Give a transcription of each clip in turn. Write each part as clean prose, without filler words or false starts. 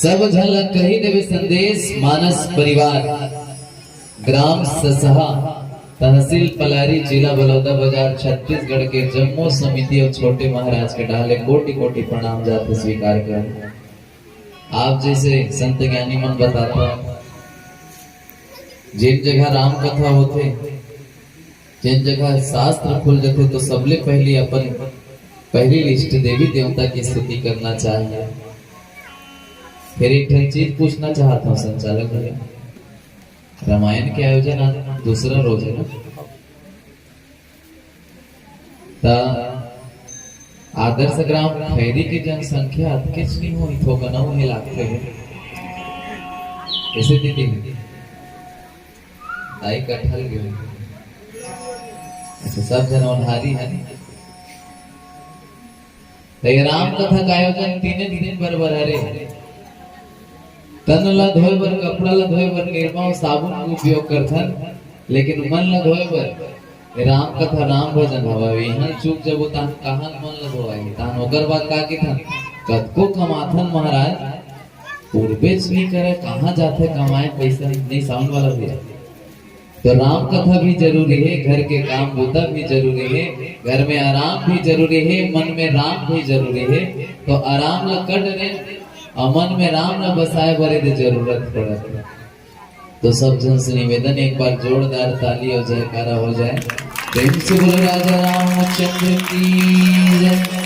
सब झलक कही देवे संदेश मानस परिवार ग्राम ससहा तहसील पलारी जिला बलौदा बाजार छत्तीसगढ़ के जम्मू समिति और छोटे महाराज के डाले कोटि कोटि प्रणाम जाते स्वीकार कर। आप जैसे संत ज्ञानी मन बताता जिन जगह राम कथा होते जिन जगह शास्त्र खुल जाते तो सबले पहली अपन पहली लिस्ट देवी देवता की स्तुति करना चाहिए। फिर एक चीज पूछना चाहता हूँ संचालक भैया, रामायण के आयोजन आज दूसरा रोज है ना, आदर्श ग्राम खैरी की जनसंख्या किस नहीं हुई तो बनाऊ है लागते हैं ऐसे दीदी दाई कटहल गए अच्छा सब जन उन्हारी है राम कथा का आयोजन तीन दिन बरबर हरे तन ला धोए बर कपड़ा ला धोए बर निरमा और साबुन का उपयोग करथन, लेकिन मन ला धोए बर राम कथा राम भजन हवा यहाँ चूक जब तान कहां मन ला धोआई तान ओकर बाद का की थन कतको कमाथन महाराज पूर्वेज नहीं करे कहां जाते कमाए पैसा नहीं साउंड वाला भी तो राम कथा भी जरूरी है, घर के काम बूता भी जरूरी है, घर में आराम भी जरूरी है, मन में राम भी जरूरी है। तो आराम ला कट रे मन में राम न बसाए बड़े तो जरूरत पड़े। तो सब जन से निवेदन एक बार जोरदार ताली और जयकारा हो जाए। प्रेम से बोलो राजा रामचंद्र की जय।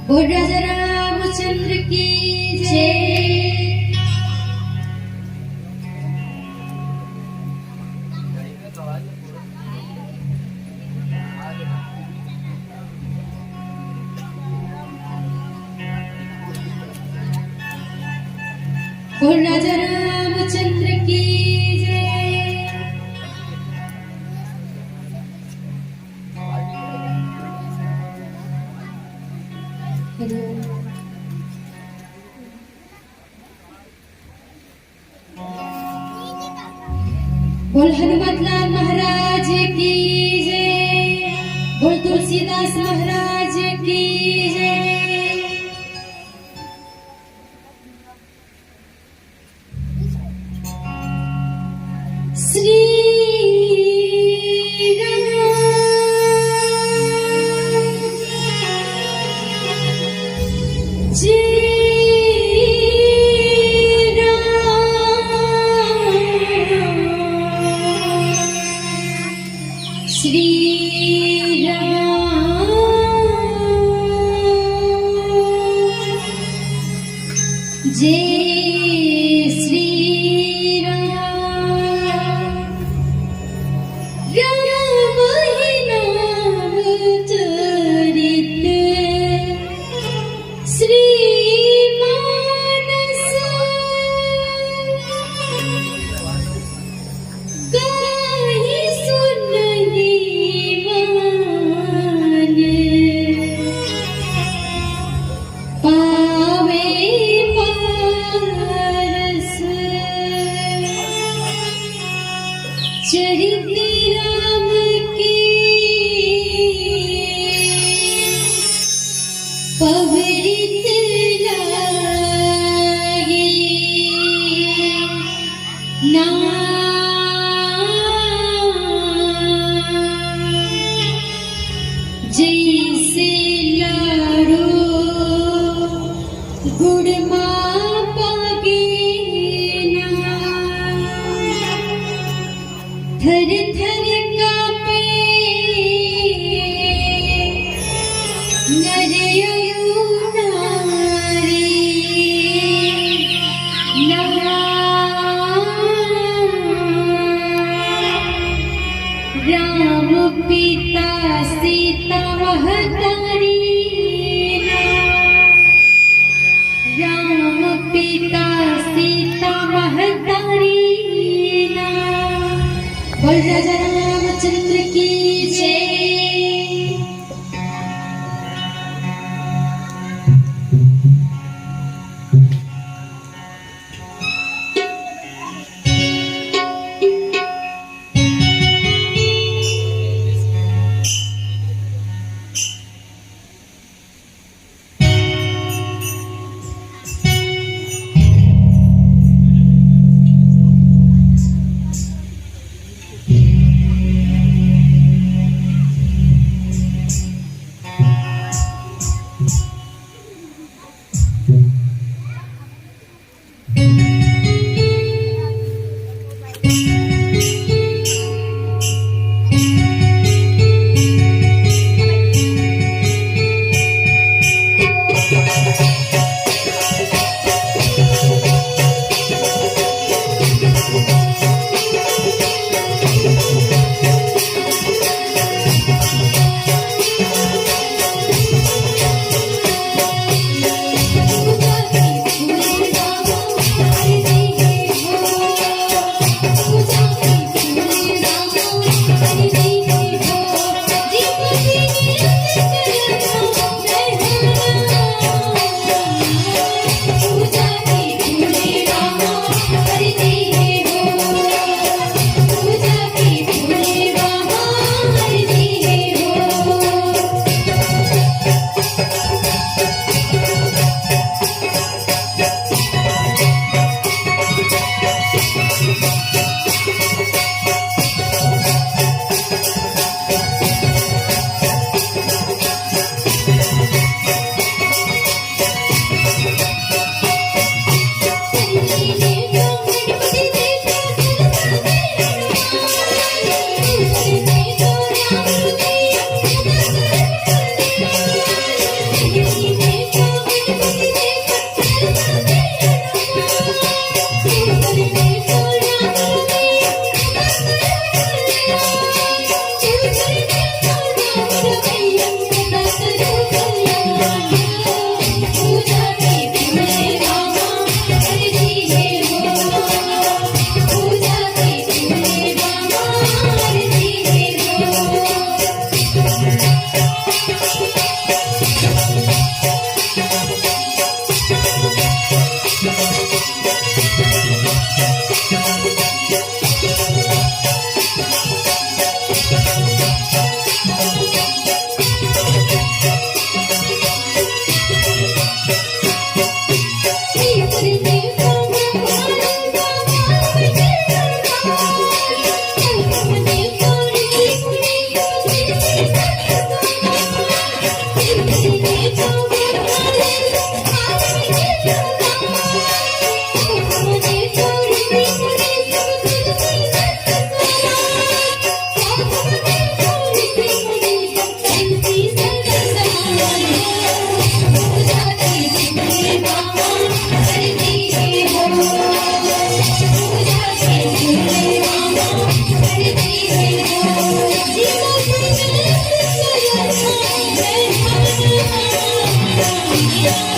बोल राजा रामचंद्र की जय। बोल राजा रामचंद्र की जय। बोल हनुमत लाल महाराज की जय। बोल तुलसीदास महाराज की जय। श्री राजा रामचंद्र की जय।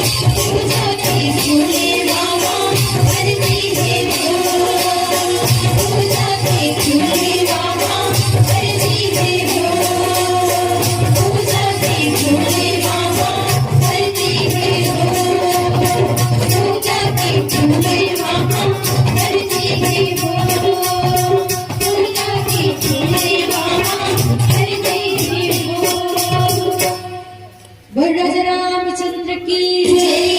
पूजा के झूले बाबा करती है वो, पूजा के झूले बाबा करती है वो, पूजा के झूले बाबा करती है वो, पूजा के झूले बाबा करती है वो, पूजा के झूले बाबा करती है वो। बोल राजा रामचंद्र की जय।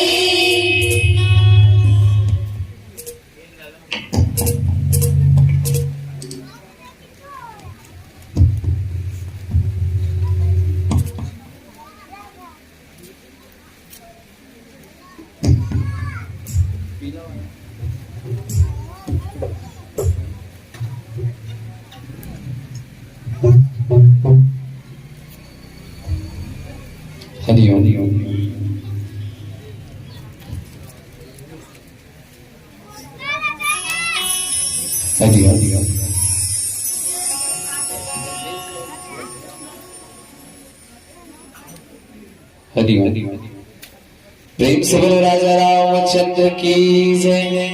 हरि ओम। हरि ओम। हरि ओम। प्रेम से बोलो राजा रामचंद्र की जय।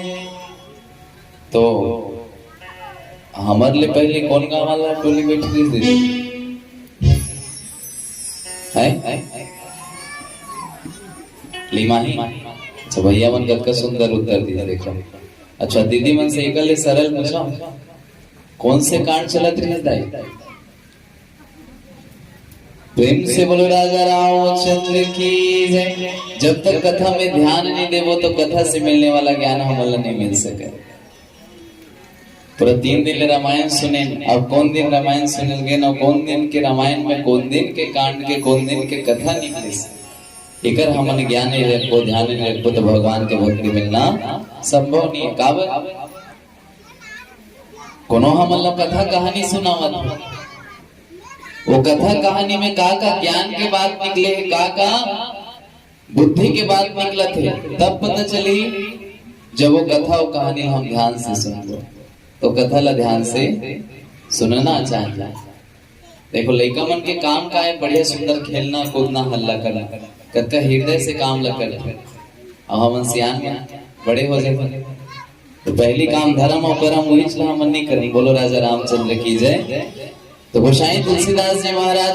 तो हमारे लिए पहले कौन गाँव वाला टोली बैठी थी है लीमाही। अच्छा भैया मन का सुंदर उत्तर दिया देखो। अच्छा दीदी मन से एकल सरल पूछा कौन से कांड चलत रहता है। प्रेम से बोलो राजा रामचंद्र की जय। जब तक कथा में ध्यान नहीं देवो तो कथा से मिलने वाला ज्ञान हमला नहीं मिल सके। पूरा 3 दिन रामायण सुने, अब कौन दिन रामायण सुनेंगे ना कौन दिन के रामायण में कौन दिन के कांड के कौन दिन के कथा निकले। एकर हमन ज्ञान नहीं रखो ध्यान नहीं रखो तो भगवान के भक्ति मिलना संभव नहीं है। काबर कोनो हमन ला कथा कहानी सुनावत वो कथा कहानी में का ज्ञान के बात निकले का बुद्धि के बात निकलत है तब पता चली जब वो कथा और कहानी हम ध्यान से सुनो तो कथा ला ध्यान से सुनना चाहिए। देखो लड़का मन के काम का है बढ़िया सुंदर खेलना कूदना हल्ला करना कत्का हृदय से काम ला कर और हम सियान में बड़े हो जाए तो पहली काम धर्म और कर्म वही चला हम नहीं करें। बोलो राजा रामचंद्र की जय। तो गोसाई तुलसीदास जी महाराज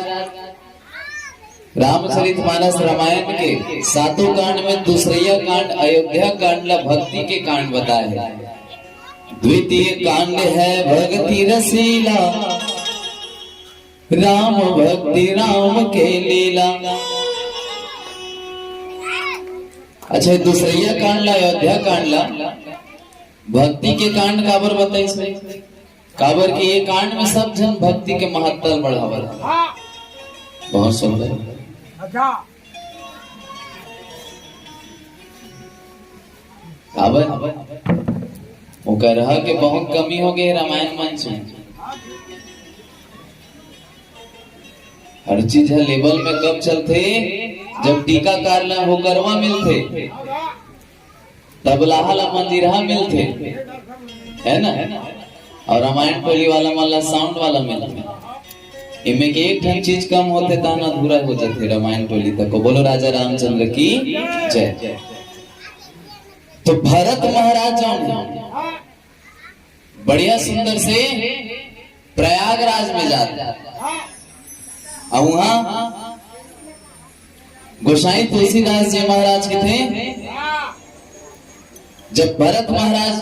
रामचरितमानस रामायण के 7 कांड में दूसरा कांड अयोध्या कांड ला भक्ति के कांड बताए। द्वितीय कांड है भक्ति रसीला राम भक्ति राम के लीला। अच्छा दूसरा कांड ला अयोध्या कांड ला भक्ति के कांड काबर बताई काबर के ये कांड में सब जन भक्ति के महत्व बढ़ावल। बहुत सुंदर। काबर वो कह रहा कि बहुत कमी हो गई रामायण मंच में। हर चीज है लेवल में कब चलते जब टीकाकार ला होकरवा मिलते तबलाहा ला मंदिरहा मिलते है ना और रामायण टोली वाला माला साउंड वाला मिलते। इनमें के एक ठन चीज कम होते तान अधूरा हो जाते रामायण टोली तक को। बोलो राजा रामचंद्र की जय। तो भरत महाराज बढ़िया सुंदर से प्रयागराज में जाते और वहां गोसाई तुलसीदास जी महाराज के थे। जब भरत महाराज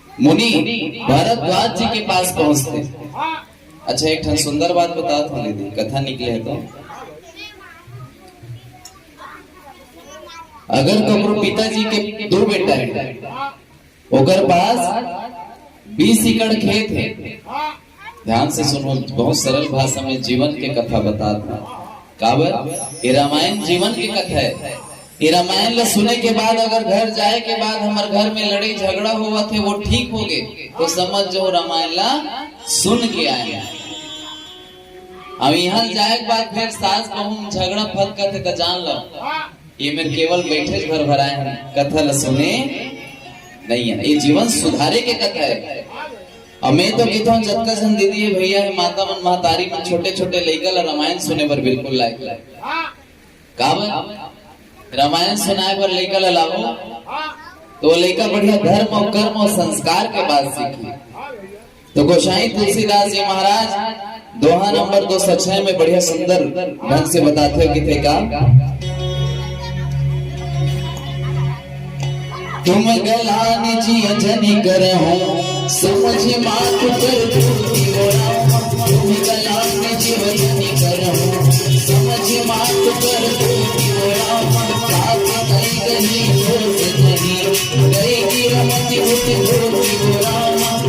मुनि भरद्वाज जी के पास पहुंचते। अच्छा एक ठन सुंदर बात बता दीदी कथा निकले तो अगर कबरो पिताजी के 2 बेटा है ओकर पास 20 एकड़ खेत है। ध्यान से सुनो बहुत सरल भाषा में जीवन के कथा बताता काबर ये रामायण जीवन की कथा है। ये रामायण ला सुने के बाद अगर घर जाए के बाद हमारे घर में लड़ाई झगड़ा हुआ थे वो ठीक हो गए तो समझ जो रामायण ला सुन के आए। अब यहाँ जाए के बाद फिर सास बहू झगड़ा फत करते तो जान लो ये मेरे केवल बैठे घर भराए हैं कथा ला सुने नहीं है। ये जीवन सुधारे के कथा है। और मैं तो कहता हूँ जतका सन दीदी भैया है माता मन महतारी मन छोटे छोटे लड़का ला रामायण सुने पर बिल्कुल लायक काबर रामायण सुनाए पर लइका ला लाओ तो वो लइका बढ़िया धर्म और कर्म और संस्कार के बाद सीखी। तो गोसाई तुलसीदास जी महाराज दोहा नंबर 206 में बढ़िया सुंदर ढंग से बताते हो कि थे का तुम गलान जी जनी करहूं समझ मात कर दूती बोला। तुम गलान जी जनी करहूं समझ मात कर दूती बोला। बात कई गई होत नहीं गई की रमती होती होती बोला।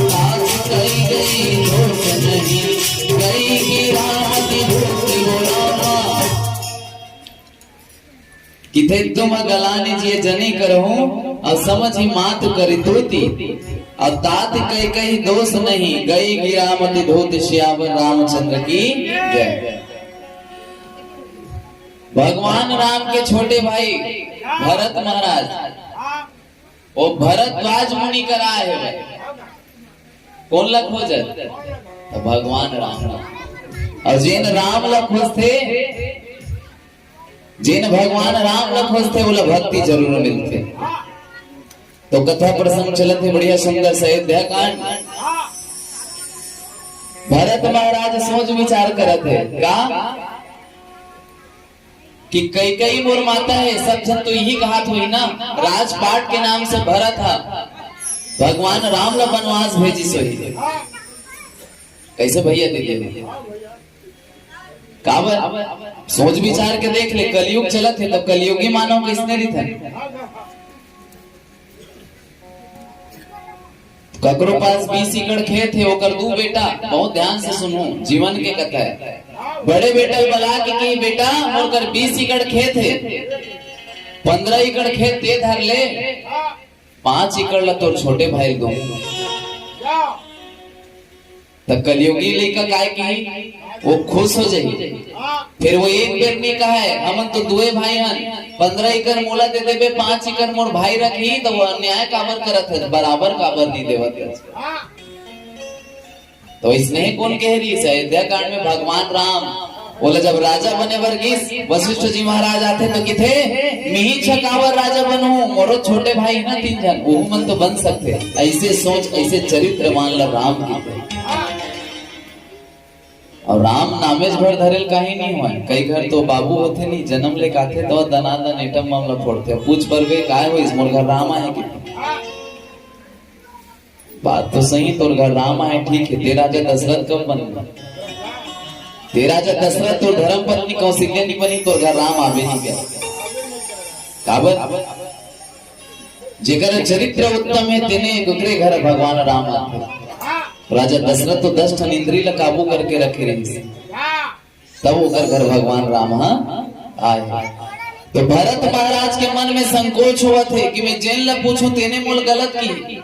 बात कई गई होत नहीं गई की रमती होती बोला। किथे तुम गलाने जी जनी करहूं और समझ ही मात करी धोती और तात कई कई दोष नहीं गई गिरामती धोती श्यावर रामचंद्र की जय। भगवान राम के छोटे भाई भरत महाराज वो भरद्वाज मुनि कराए है कौन लग खोजत तो भगवान राम और जिन राम लग खोजते जिन भगवान राम लग खोजते वो भक्ति जरूर मिलते। तो कथा प्रसंग चलत है बढ़िया सुंदर से अयोध्या कांड। भरत महाराज सोच विचार करत है का कि कई कई मोर माता है सब जन तो यही कहा हुई ना राजपाट के नाम से भरत था भगवान राम ला वनवास भेजी सोई कैसे भैया दीजिए काबर सोच विचार के देख ले कलयुग चलत है तो कलयुगी मानव किसने रीत है ककरो पास 20 एकड़ खेत है ओकर दू बेटा बहुत ध्यान से सुनो जीवन के कथा है। बड़े बेटा बला के बेटा मोर 20 एकड़ खेत है 15 एकड़ खेत दे धर ले 5 एकड़ ला तोर छोटे भाई दो। तो कलयुगी लेकर काय की वो खुश हो जाए फिर वो एक बेर नहीं कहा है हमन तो दुए भाई हन 15 एकड़ मोला दे देबे 5 एकड़ मोर भाई रखी तो वो अन्याय काबर करत है बराबर काबर नहीं देवत। तो इसने कौन कह रही है अयोध्या कांड में भगवान राम बोला जब राजा बने वर्गीस वशिष्ठ जी महाराज आते तो किथे मिही छकावर राजा बनू मोरो छोटे भाई ना 3 जन वो मन तो बन सकते। ऐसे सोच ऐसे चरित्र मान ला राम की और राम नामेज भर धरेल कहीं नहीं हुआ। कई घर तो बाबू होते नहीं जन्म ले काथे तो दनादन एटम मामला फोड़ते पूछ पर वे काय हो इस मोर घर राम आए की बात तो सही तोर घर राम आए ठीक है। तेरा राजा दशरथ कब बन तेरा राजा दशरथ तो धर्म पत्नी कौशल्या नहीं बनी तोर घर राम आवे नहीं गया काबर जेकर चरित्र उत्तम है तेने दूसरे घर भगवान राम आते। राजा दशरथ तो 10 टन इंद्री ला काबू करके रखे रही तब ओकर घर भगवान राम आए। तो भरत महाराज के मन में संकोच हुआ थे कि मैं जैन ला पूछूं तेने मोल गलत की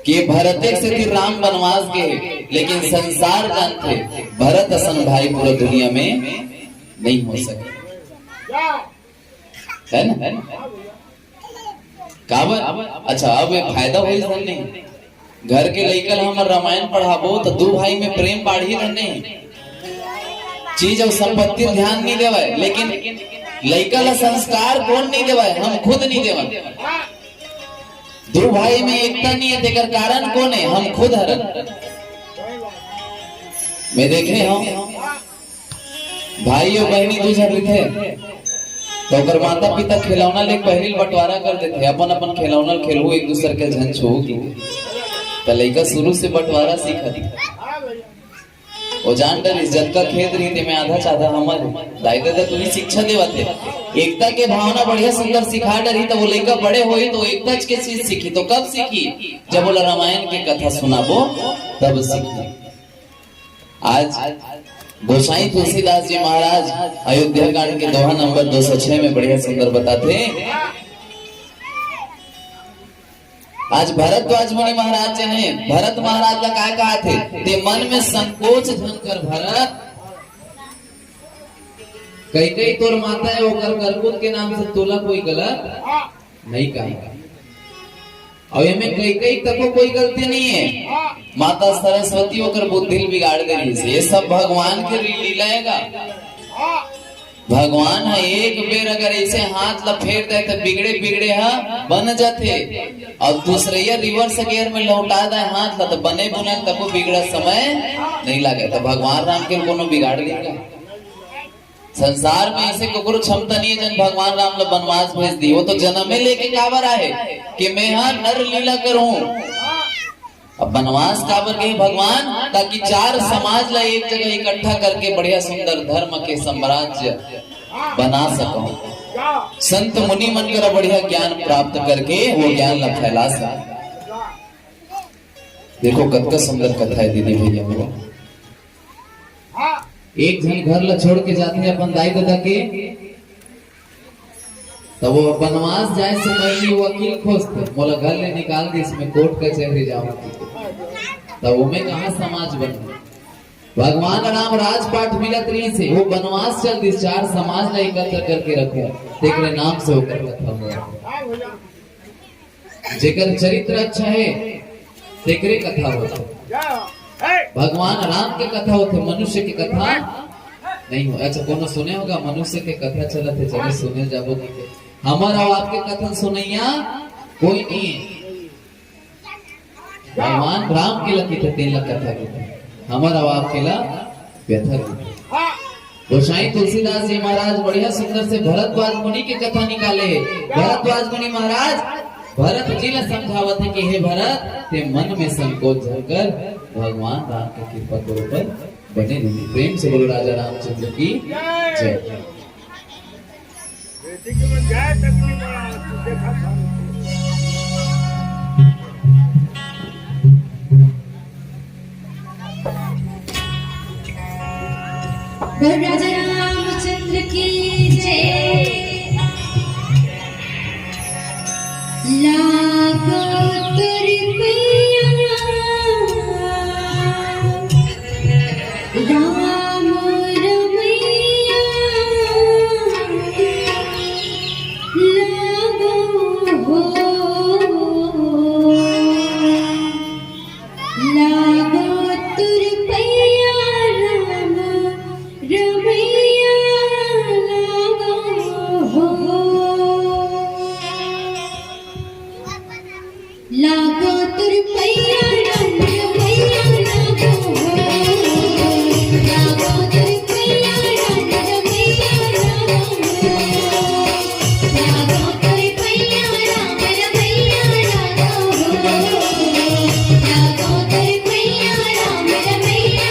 कि भरत से फिर राम वनवास के लेकिन संसार जानते भरत असन भाई पूरा दुनिया में नहीं हो सके है ना काबर। अच्छा अब फायदा हुई नहीं घर के लइकल हम रामायण पढ़ाबो तो 2 भाई में प्रेम बाढ़ी रहने चीज और संपत्ति ध्यान नहीं देवा लेकिन लइकल संस्कार कौन नहीं देवा हम खुद नहीं देवा। 2 भाई में एकता नहीं है तेकर कारण कौन है हम खुद हरन मैं देखे हम भाई और बहनी दूसर थे तो अगर माता पिता खिलौना ले पहले बंटवारा कर देते अपन अपन खिलौना खेलू एक दूसरे के झन छू तो लड़का शुरू से बंटवारा सीखा वो जान डर इज्जत का खेत रही थे मैं आधा चाधा हमर दाई दादा तुम्हें शिक्षा देवाते एकता के भावना बढ़िया सुंदर सिखा डरी तो वो लड़का बड़े हुई तो एकता के चीज सीखी। तो कब सीखी जब बोला रामायण की कथा सुनाबो तब सीखी। आज गोसाई तुलसीदास जी महाराज अयोध्या कांड के दोहा नंबर 206 में बढ़िया सुंदर बताते आज भरद्वाज मुनि महाराज ने भरत महाराज का क्या कहा थे ते मन में संकोच धनकर भरत कई कई तोर माता है ओकर करकुत के नाम से तोला कोई गलत नहीं कहा और में कई कई तको कोई गलती नहीं है। माता सरस्वती होकर बुद्धि बिगाड़ गई ये सब भगवान की लीलाएगा भगवान है एक बेर अगर ऐसे हाथ ला फेर दे तो बिगड़े बिगड़े हा बन जाते, और दूसरे रिवर्स गियर में लौटा दे हाथ ला तो बने बुने तब बिगड़ा समय नहीं लगे। तो भगवान राम के कोनो बिगाड़ देगा संसार में, ऐसे को क्षमता नहीं है जन भगवान राम ला वनवास भेज दी। वो तो जन्म में लेके काबर आए कि मैं हाँ नर लीला करूं। अब वनवास काबर गए भगवान, ताकि चार समाज ला एक जगह इकट्ठा करके बढ़िया सुंदर धर्म के साम्राज्य बना सको। संत मुनि मन कर बढ़िया ज्ञान प्राप्त करके वो ज्ञान ला फैला सके। देखो कतका सुंदर कथा है दीदी भैया। वो एक जन घर ला छोड़ के जाते हैं अपन दाई दादा के, तब वो वनवास जाए से पहले वो वकील खोजते, मोला घर ले निकाल दे, इसमें कोर्ट कचहरी जाऊंगी। तब वो में कहा समाज बन भगवान राम राजपाट मिलत रही से वो वनवास चल दी, चार समाज ने एकत्र करके रखे, तेरे नाम से होकर कथा हुआ। जेकर चरित्र अच्छा है तेरे कथा होता, भगवान राम के कथा होते, मनुष्य की कथा नहीं हो। अच्छा कोनो सुने होगा मनुष्य के कथा चलते, चले सुने जाबो नहीं। हमारा आपके कथन सुनैया कोई नहीं है, भगवान राम के लकी थे तेल कथा की, हमारा आपके ला व्यथा की। गोसाई तुलसीदास जी महाराज बढ़िया सुंदर से भरद्वाज मुनि की कथा निकाले। भरद्वाज मुनि महाराज भरत जी ने समझावत है कि हे भरत, ते मन में संकोच झलकर भगवान राम की कृपा के ऊपर बने रहिए। प्रेम से बोलो राजा रामचंद्र की जय। राजा रामचंद्र की जय। लागो तुरपैया राम रमैया, लागो हो लागो तुरपैया राम रमैया, लागो हो लागो तुरपैया राम रमैया, लागो हो लागो तुरपैया राम रमैया, लागो हो लागो तुरपैया राम रमैया, लागो हो लागो तुरपैया राम रमैया,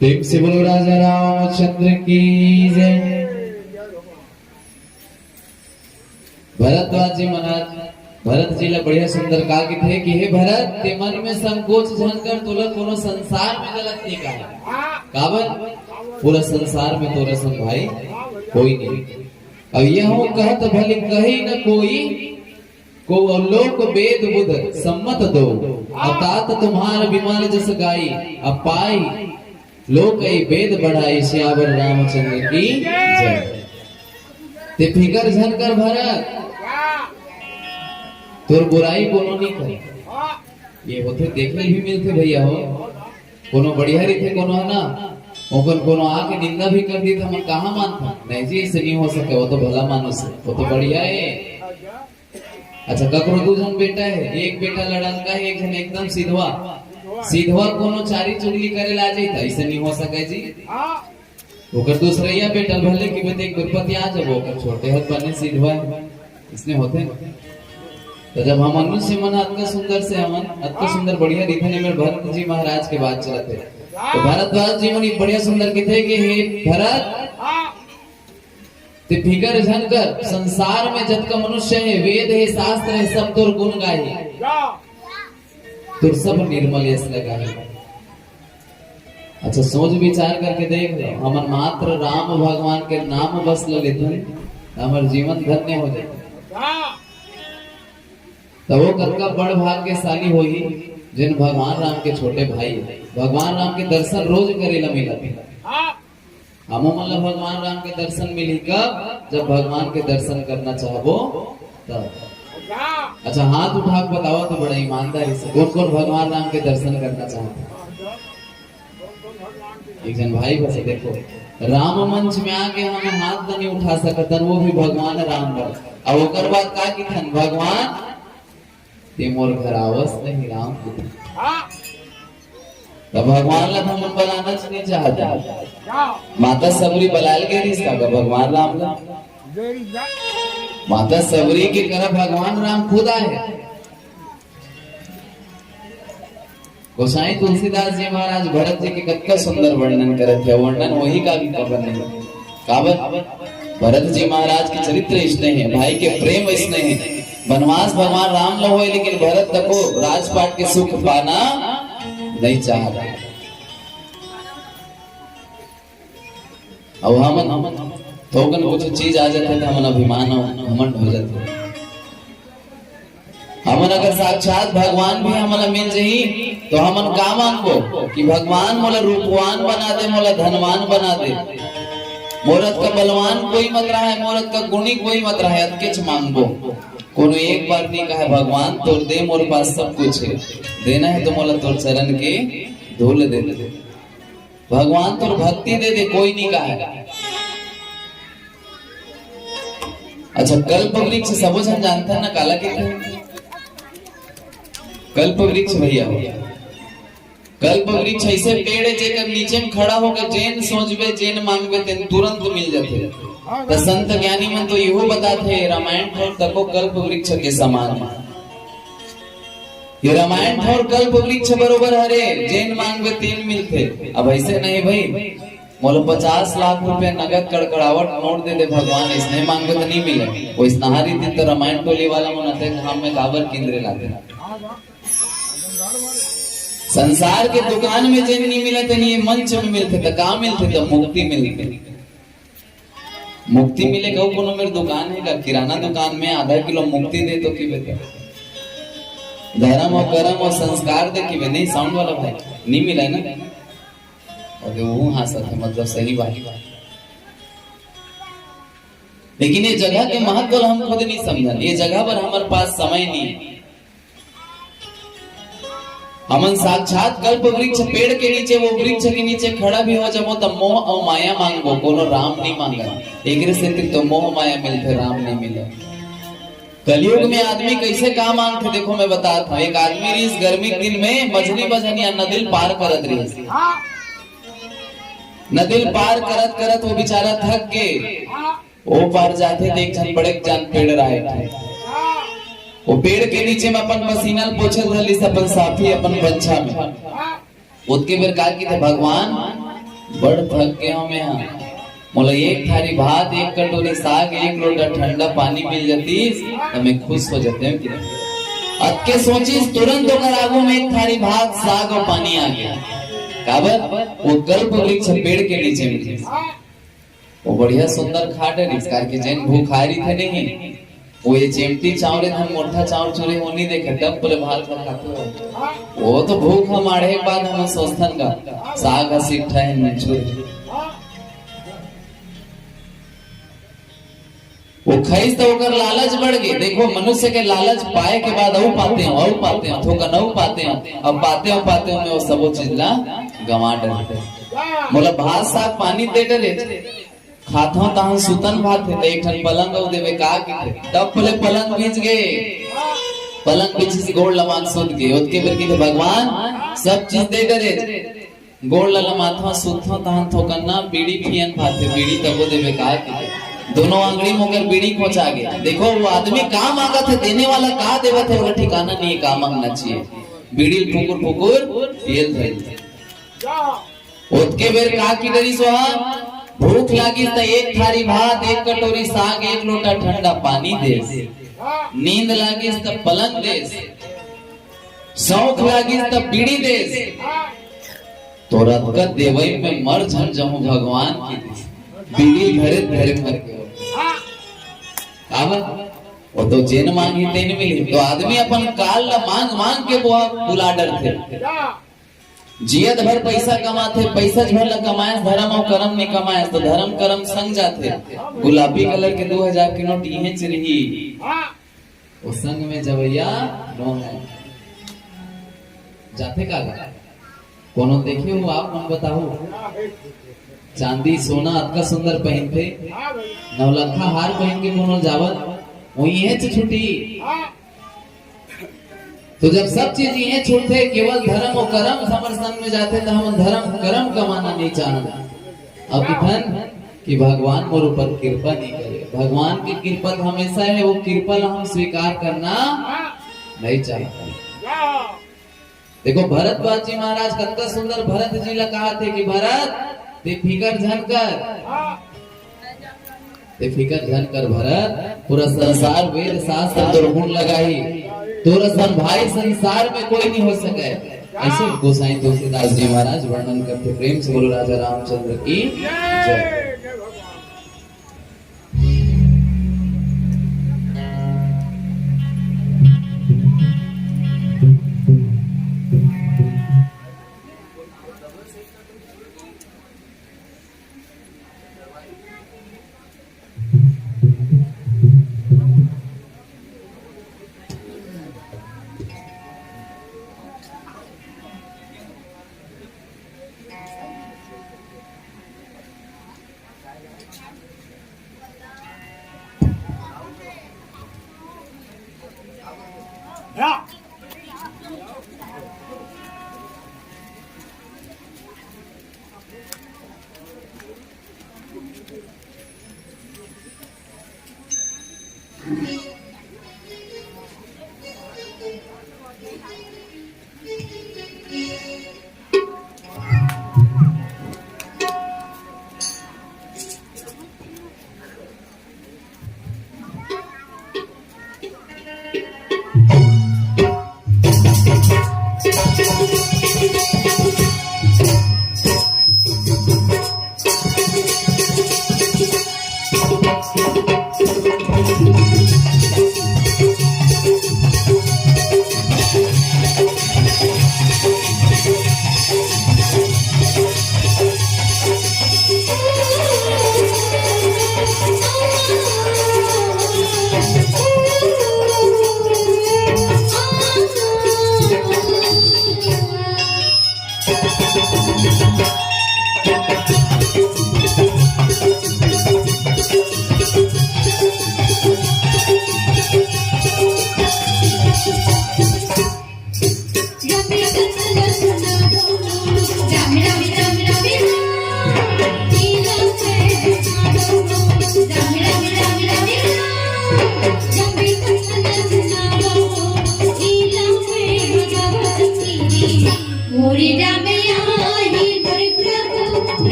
प्रेम से बोलो राजा रामचंद्र की जय। भरद्वाज जी महाराज भरत जी ला बढ़िया सुंदर का की थे कि हे भरत ते मन में संकोच झनकर तोला कोनो संसार में गलत नहीं कहा काबर पूरा संसार में तोरा सम भाई कोई नहीं। अब यह हो कहत भले कही न कोई को लोक वेद बुध सम्मत दो अतात तुम्हार विमान जस गाई अपाई लोक वेद बढ़ाई श्यावर रामचंद्र की जय। ते फिकर झनकर भरत तोर बुराई कोनो नहीं करे ये होते देखने भी मिलते भैया हो कोनो बढ़िया रीते कोनो है ना ओकर कोनो आके निंदा भी कर दी तो हम कहाँ मानता नहीं जी ऐसे नहीं हो सके वो तो भला मानुस है वो तो बढ़िया है। अच्छा ककरो दू जन बेटा है एक बेटा लड़का है एक जन एकदम सीधवा सीधवा कोनो चारी चुगली करे ला जाता ऐसे नहीं हो सके जी ओकर दूसरा बेटा भले की बेटे एक गुरपति आ जब ओकर छोटे हाथ बने सीधवा इसने होते तो जब हम मनुष्य मन अत्य सुंदर से हमन अत्य सुंदर बढ़िया दिखने में भरत जी महाराज के बात चलते तो भरद्वाज जी मन बढ़िया सुंदर किथे कि हे भरत ते फिकर झनकर संसार में जतका मनुष्य है वेद है शास्त्र है सब तोर गुण गाए तो सब निर्मल यश लगा है। अच्छा सोच विचार करके देख लो हमर मात्र राम भगवान के नाम बस ले लेते हमार जीवन धन्य हो जाए तो वो करका बड़ भाग्यशाली होई जिन भगवान राम के छोटे भाई भगवान राम के दर्शन रोज करेला मिला हम मतलब भगवान राम के दर्शन मिली कब जब भगवान के दर्शन करना चाहो तब। अच्छा हाथ उठा के बताओ तो बड़ा ईमानदारी से कौन कौन भगवान राम के दर्शन करना चाहते एक जन भाई बस देखो राम मंच में आके हम हाथ नहीं उठा सकतन वो भी भगवान राम और ओकर बाद का की थन भगवान ते मोर घर आवस नहीं राम तो भगवान ला हम बनाना नहीं चाहता माता सबरी बलाल के रिश्ता का भगवान राम ला माता सबरी के कर भगवान राम खुद आए। गोसाई तुलसीदास जी महाराज भरत जी के कत्का सुंदर वर्णन करते हैं वर्णन वही का भी खबर नहीं काबर भरत जी महाराज के चरित्र इसने है भाई के प्रेम इसने है वनवास भगवान राम लो हो लेकिन भरत तको राजपाट के सुख पाना नहीं चाह रहा अब हम थोकन कुछ चीज आ जाते थे हमन अभिमान घमंड हो जाते हमन अगर साक्षात भगवान भी हमला मिल जाही तो हमन का मांगो कि भगवान मोला रूपवान बना दे मोला धनवान बना दे मोरत का बलवान कोई मत रहा है मोरत का गुणी कोई मत रहा है अतकेच मांगो कोनो एक बार नहीं कहा भगवान तोर दे मोर पास सब कुछ है देना है तो मोला तोर चरण के धूल दे दे भगवान तोर भक्ति दे दे कोई नहीं कहा। अच्छा कल्प वृक्ष सब जन जानता ना काला के कल्प वृक्ष भैया कल्प वृक्ष ऐसे पेड़ है जेकर नीचे में खड़ा होकर जैन सोचबे जैन मांगबे तेन तुरंत मिल जाते तो संत ज्ञानी मन तो यहो बताते रामायण और तको कल्प वृक्ष के समान ये रामायण और कल्प वृक्ष बरोबर हरे जैन मांगबे तेन मिलते अब ऐसे नहीं भाई मोलो 50 लाख रुपए नगद कड़कड़ावट नोट दे दे भगवान इसने मांगे तो नहीं मिले वो इस नहारी दिन तो रामायण टोली वाला मनाते हम में काबर केंद्र लाते संसार के दुकान में जिन नहीं मिले थे नहीं मंच में मिलते तो कहाँ मिलते तो मुक्ति मिलती मुक्ति मिले कहो कोनो मेरे दुकान है का किराना दुकान में आधा किलो मुक्ति दे तो कि बेटा धर्म और कर्म और संस्कार दे कि नहीं साउंड वाला भाई नहीं मिला ना और वो हासिल है मतलब सही बात लेकिन ये जगह के महत्व हम खुद नहीं समझा ये जगह पर हमारे पास समय नहीं है हमन साक्षात कल्प वृक्ष पेड़ के नीचे वो वृक्ष के नीचे खड़ा भी हो जाओ तो मोह और माया मांगो कोनो राम नहीं मांगा एक से तो मोह माया मिलते राम नहीं मिले कलयुग में आदमी कैसे काम मांगते देखो मैं बताता हूँ। एक आदमी इस गर्मी के दिन में मछली बजनिया नदिल पार करत रही। नदिल पार करत करत वो बेचारा थक के वो पार जाते देख जन बड़े जान पेड़ रहे थे। वो पेड़ के नीचे में अपन पसीना पोछत रहली अपन साथी अपन बच्चा में उसके बेर का की थे भगवान बड़ थक गए हमें यहाँ मोला एक थारी भात एक कटोरी साग एक लोटा ठंडा पानी मिल जाती तो मैं खुश हो जाते हैं। अब के सोचिस तुरंत होकर आगू में एक थारी भात साग और पानी आ गया। काबर वो कल्प वृक्ष पेड़ के नीचे में वो बढ़िया सुंदर खाट है रिश्कार के जैन भूखारी थे नहीं वो ये चिमटी चावल हम मोटा चावल चूरे वो नहीं देखे तब बोले भात खाते वो तो भूख हम आड़े के बाद हम सोचतन का साग सिट्ठा है मंचूर वो खाइस तो होकर लालच बढ़ गई। देखो मनुष्य के लालच पाए के बाद औ पाते हैं थोका नौ पाते हैं अब पाते में वो सब चीज ला गंवा डरते बोला भात साग पानी दे डरे खाता तहां सुतन भात थे एक ठन पलंग और देवे का के तब पहले पलंग बीच गए पलंग बीच से गोड़ लमान सुत गए उसके फिर की भगवान सब चीज दे डरे गोड़ लमाथा सुतथा तहां थोकना बीड़ी पियन भात थे बीड़ी तब वो देवे का के दोनों आंगड़ी मुकर बीड़ी पहुंचा गया। देखो वो आदमी का मांगा था देने वाला का देवा थे वो ठिकाना नहीं का मांगना चाहिए। बीड़ी फुकुर फुकुर तेल थे उसके बेर का की डरी सोहा भूख लगी तो एक थारी भात एक कटोरी साग एक लोटा ठंडा पानी दे नींद लगी तो पलंग दे शौक लगी तो बीड़ी दे तो रतगत देवई में मर झन जहूं भगवान की बीड़ी घरे घरे मर गए। वो तो जेन मांगी तेन मिली तो आदमी अपन काल ला मांग मांग के वो बुला डर थे जियत भर पैसा कमाते पैसा भर ला कमाए धर्म और कर्म नहीं कमाए तो धर्म कर्म संग जाते। गुलाबी कलर के 2000 के नोट इहे चिरही वो संग में जवैया जाते का कोनो देखे हो आप मन बताओ चांदी सोना अतका सुंदर पहनते नवलखा हार पहन के कोनो जावत वही है छुट्टी तो जब सब चीज ये छूटते केवल धर्म और कर्म समर्थन में जाते तो हम धर्म कर्म कमाना नहीं चाहते। अब धन कि भगवान मोर ऊपर कृपा नहीं करे भगवान की कृपा हमेशा है वो कृपा हम स्वीकार करना नहीं चाहते। देखो भरद्वाज जी महाराज कितना सुंदर भरत जी ला कहा थे कि भरत ते फिकर झन कर भरत पूरा संसार वेद शास्त्र दुर्गुण लगाई तोरा सन भाई संसार में कोई नहीं हो सके। ऐसे गोसाई तुलसीदास जी महाराज वर्णन करते प्रेम से बोलो राजा रामचंद्र की जय।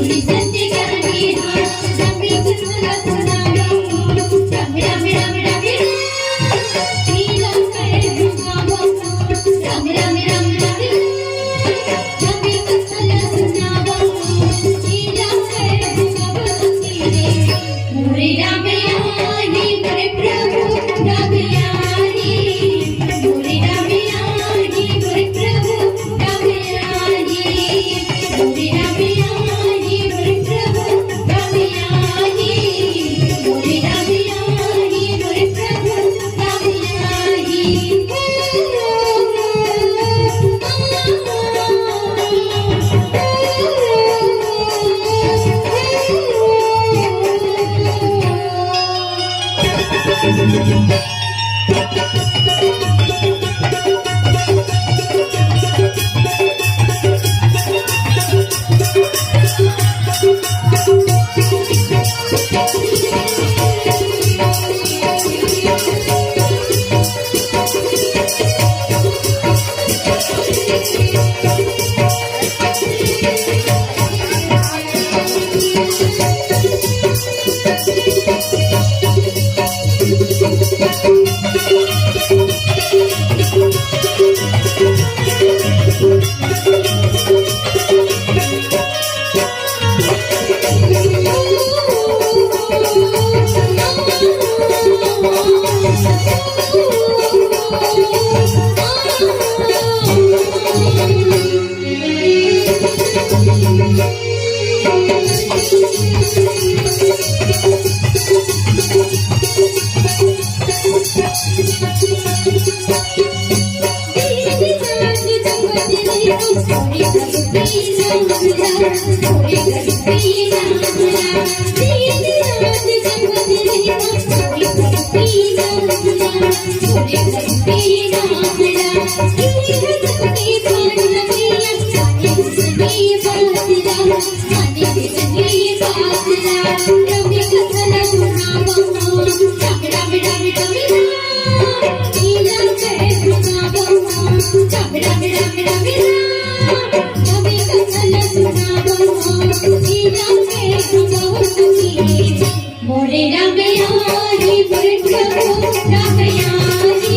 पूरी सत्य करनी है रबी कथा सुनावा रब रब रब रब नीला कर सुनावा रब रब रब रब रबी कथा सुनावा नीला कर सुनावा मोरे रामयानी मोरे प्रभु रामयानी मोरे रामयानी मोरे प्रभु रामयानी मोरे रामयानी मोरे प्रभु रामयानी मोरे रामयानी मोरे प्रभु मोरे रामयानी मोरे प्रभु रामयानी मोरे रामयानी मोरे प्रभु रामयानी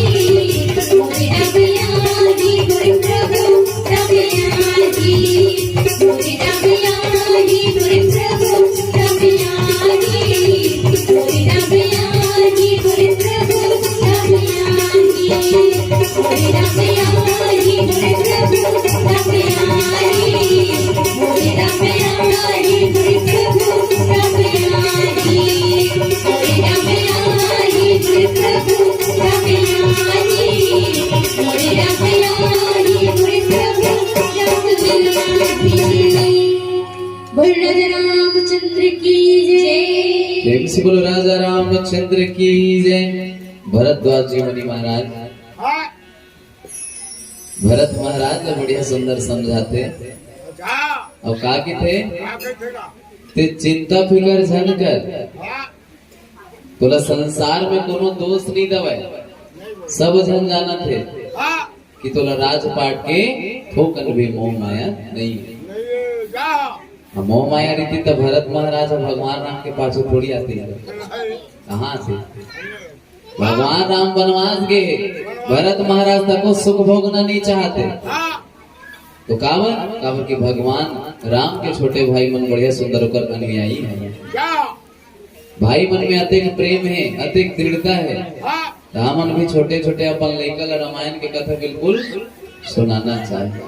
मोरे रामयानी मोरे प्रभु रामयानी मोरे रामयानी मोरे प्रभु रामयानी मोरे रामयानी मोरे प्रभु रामयानी मोरे रामयानी मोरे प्रभु रामयानी मोरे रामयानी मोरे प्रभु रामयानी मोरे रामयानी मोरे प्रभु रामयानी बोल राजा रामचंद्र की जय प्रेम से बोलो राजा रामचंद्र की जय। भरद्वाज जी मुनि महाराज भरत महाराज ने बढ़िया सुंदर समझाते और कहा कि थे ते चिंता फिकर झन कर तोला संसार में कोनो दोष नहीं दवाए सब झन जाना थे कि तोला राजपाट के थोकन भी मोह माया नहीं मोह माया रीति तो भरत महाराज और भगवान राम के पाछे थोड़ी आती है कहाँ से भगवान राम वनवास गए भरत महाराज तक को सुख भोगना नहीं चाहते तो कावर कि भगवान राम के छोटे भाई मन बढ़िया सुंदर होकर अनुयायी है भाई मन में अतिक प्रेम है अतिक दृढ़ता है रामन भी छोटे छोटे अपन लेकर रामायण की कथा बिल्कुल सुनाना चाहिए।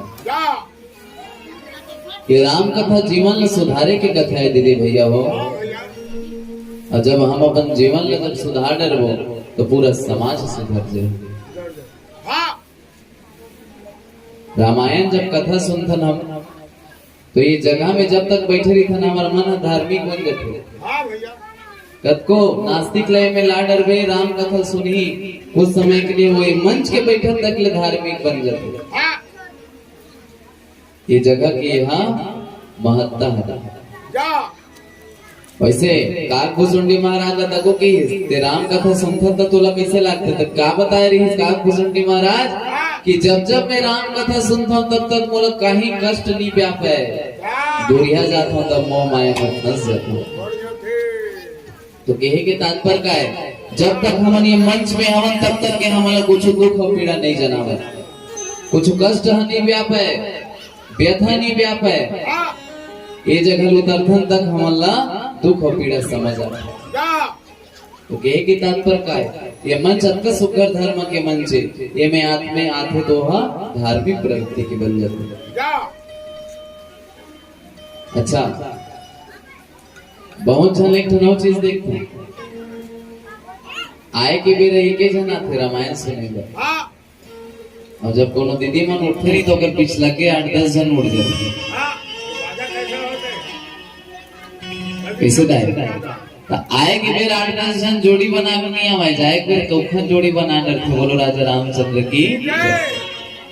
ये राम कथा जीवन सुधारे की कथा है दीदी भैया हो और जब हम अपन जीवन ले जब सुधार डरबो तो पूरा समाज सुधर जाए। रामायण जब कथा सुनथन हम तो ये जगह में जब तक बैठे रही थन हमारा मन धार्मिक बन गए कतको नास्तिक लय में ला डरबे राम कथा सुनी कुछ समय के लिए वो मंच के बैठक तक ले धार्मिक बन जाते। ये जगह की यहाँ महत्ता है। वैसे काकभुसुंडी महाराज तको की ते राम कथा सुनता तो तोला कैसे लागते तक का बताए रही काकभुसुंडी महाराज कि जब जब मैं राम कथा सुनता हूँ तब तक मोला कहीं कष्ट नहीं व्यापे दूरिया जात हो तब मोह माया में फंस जाता हूँ। तो कहे के तात्पर्य का है, जब तक हम ये मंच में हवन तब तक के हमारा कुछ दुख और पीड़ा नहीं जनावे, कुछ कष्ट नहीं व्याप है, व्यथा नहीं व्याप है। ये जगह उतरथन तक हमारा दुख और पीड़ा समझ आवे। तो कहे के तात्पर्य का है, ये मंच अत्य सुकर धर्म के मंच है, ये में आत्मे आते तो हा धार्मिक प्रवृत्ति की बन जाती। अच्छा, बहुत जन एक नौ चीज देखते हैं, आए के भी रही के जन आते रामायण सुने में, और जब कोनो दीदी मन उठे रही तो अगर पिछ लगे 8-10 जन उठ जाते। कैसे दाए तो आए के बेर 8-10 जन जोड़ी बना के नहीं आवाए जाए कोई कौखन जोड़ी बना करके बोलो राजा रामचंद्र की।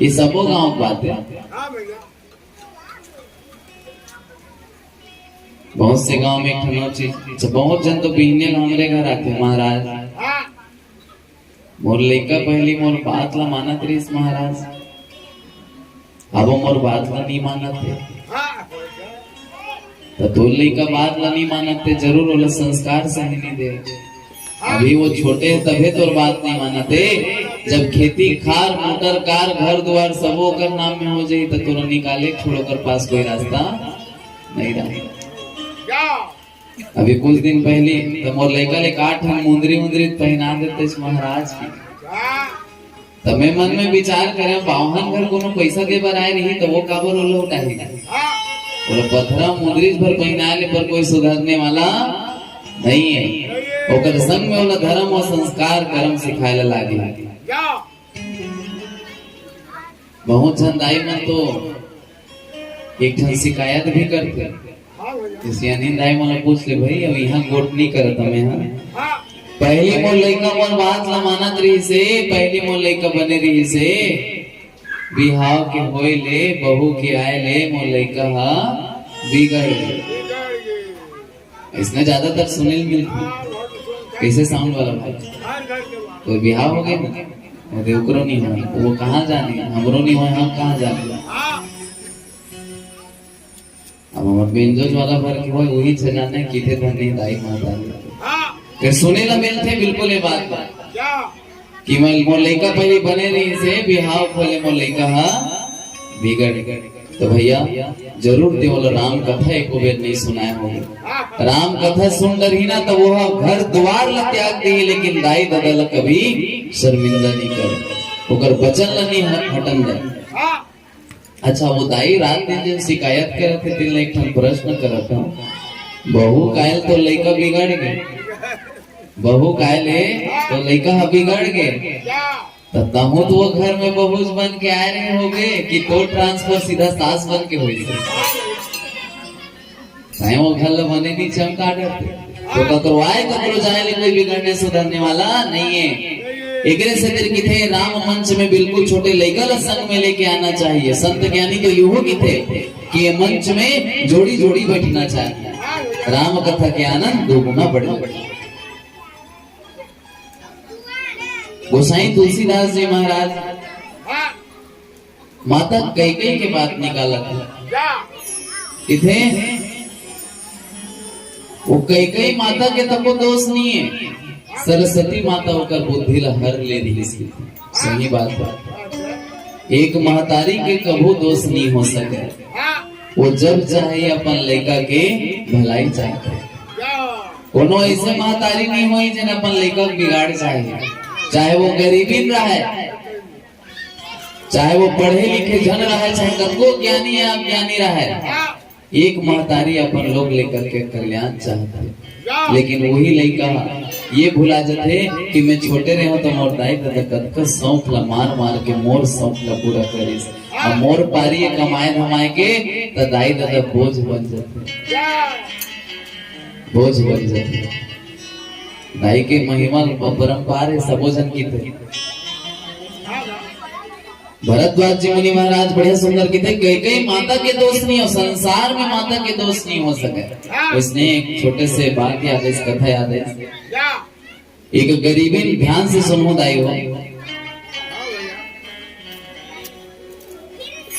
ये सबो गांव की बात है। बहुत से गांव में एक चीज, बहुत जन तो बिहने हमारे घर आते महाराज, मोर लइका पहली मोर बात ला मानत रहीस महाराज, अब मोर बात ला नहीं मानत तो तोर लइका बात ला नहीं मानत जरूर ओला संस्कार सही नहीं दे। अभी वो छोटे हैं तभी तोर बात नहीं मानते, जब खेती खार मोटर कार घर द्वार सबो कर नाम में हो जाई तो तोरा निकाले छोड़ो कर पास कोई रास्ता नहीं रहा। अभी कुछ दिन पहले तो मोर लड़का ले काट हम मुंदरी मुंदरी पहना देते महाराज की, तो मैं मन में विचार करे बाहन घर कोनो पैसा दे बर आए नहीं तो वो काबर ओला उठाएगा, बोला पत्थरा मुंदरी भर पहनाने पर कोई सुधारने वाला नहीं है। ओकर संग में ओला धर्म और संस्कार कर्म सिखाए लागे। बहुत जन दाई मन तो एक ठन शिकायत भी करते, दाई मला पूछ ले भाई अब यहाँ गोट नहीं करत हमें यहाँ पहली मोर लइका मोर बात ला मानत रही से, पहली मोर लइका बने रही से, बिहाव के होए ले बहू के आए ले मोर लइका हा बिगड़ गए। इसने ज्यादातर सुनील मिलती कैसे साउंड वाला भाई तो बिहाव हो गए ना, ओकरो नहीं हुआ वो कहाँ जाने, हमरो नहीं हुआ हम कहाँ जाने। अब हमारे बेंजोज वाला फर्क हुआ वही जाने किथे धनी दाई माता फिर सुने ला मिलते बिल्कुल ये बात कि मैं मोर लइका पहले बने रही से बिहाव खोले मोर लइका हा बिगड़। तो भैया जरूर देवल राम कथा एक बेर नहीं सुनाया होगा, राम कथा सुन कर ही ना तो वो घर द्वार ला त्याग दी, लेकिन दाई दादा ला कभी शर्मिंदा नहीं कर, ओकर बचन ला नहीं हटन दे। अच्छा वो दाई रात दिन जन शिकायत करत थे, दिन एक ठन प्रश्न करत हूं, बहू कायल तो लइका बिगड़ गए, बहू कायले तो लइका बिगड़ गए, तहु तो वो घर में बहूज बन के आए रहे हो गए कि तो ट्रांसफर सीधा सास बन के हुई से वो घर बने नहीं चमका डरते तो ककरवाए ककरो जाए ले कोई बिगड़ने सुधरने वाला नहीं है। एकरे से तेरे किथे राम मंच में बिल्कुल छोटे लइका ला संग में लेके आना चाहिए। संत ज्ञानी तो यूं किथे कि ये मंच में जोड़ी जोड़ी बैठना चाहिए, राम कथा के आनंद दोगुना बढ़े। गोसाई तुलसीदास जी महाराज माता कैकेयी के बात निकाला था, इथे वो कैकेयी माता के तको दोष नहीं है, सरस्वती माता होकर बुद्धि ला हर ले रही थी। सही बात है, एक महतारी के कभू दोष नहीं हो सके, वो जब चाहे अपन लड़का के भलाई चाहते, कोनो ऐसे महतारी नहीं हुई जिन अपन लड़का बिगाड़ चाहिए, चाहे वो गरीबी रहे, चाहे वो पढ़े लिखे जन रहे, चाहे कतको ज्ञानी या अज्ञानी रहे, एक महतारी अपन लोग लेकर के कल्याण चाहते, लेकिन वही लड़का ये भुला जाते कि मैं छोटे रहे हो तो मोर दाई दादा कतका शौक ला मार मार के मोर शौक ला पूरा करिस, और मोर पारी कमाए धमाए के तो दाई दादा बोझ बन जाते, बोझ बन जाते। दाई के महिमा परंपार है सबो जन की थे। भरद्वाज जी मुनि महाराज बढ़िया सुंदर की थे, कई माता के दोस्त नहीं हो, संसार में माता के दोस्त नहीं हो सके। उसने एक छोटे से बात याद है, इस कथा याद है, एक गरीबी ध्यान से सुनो दाई हो,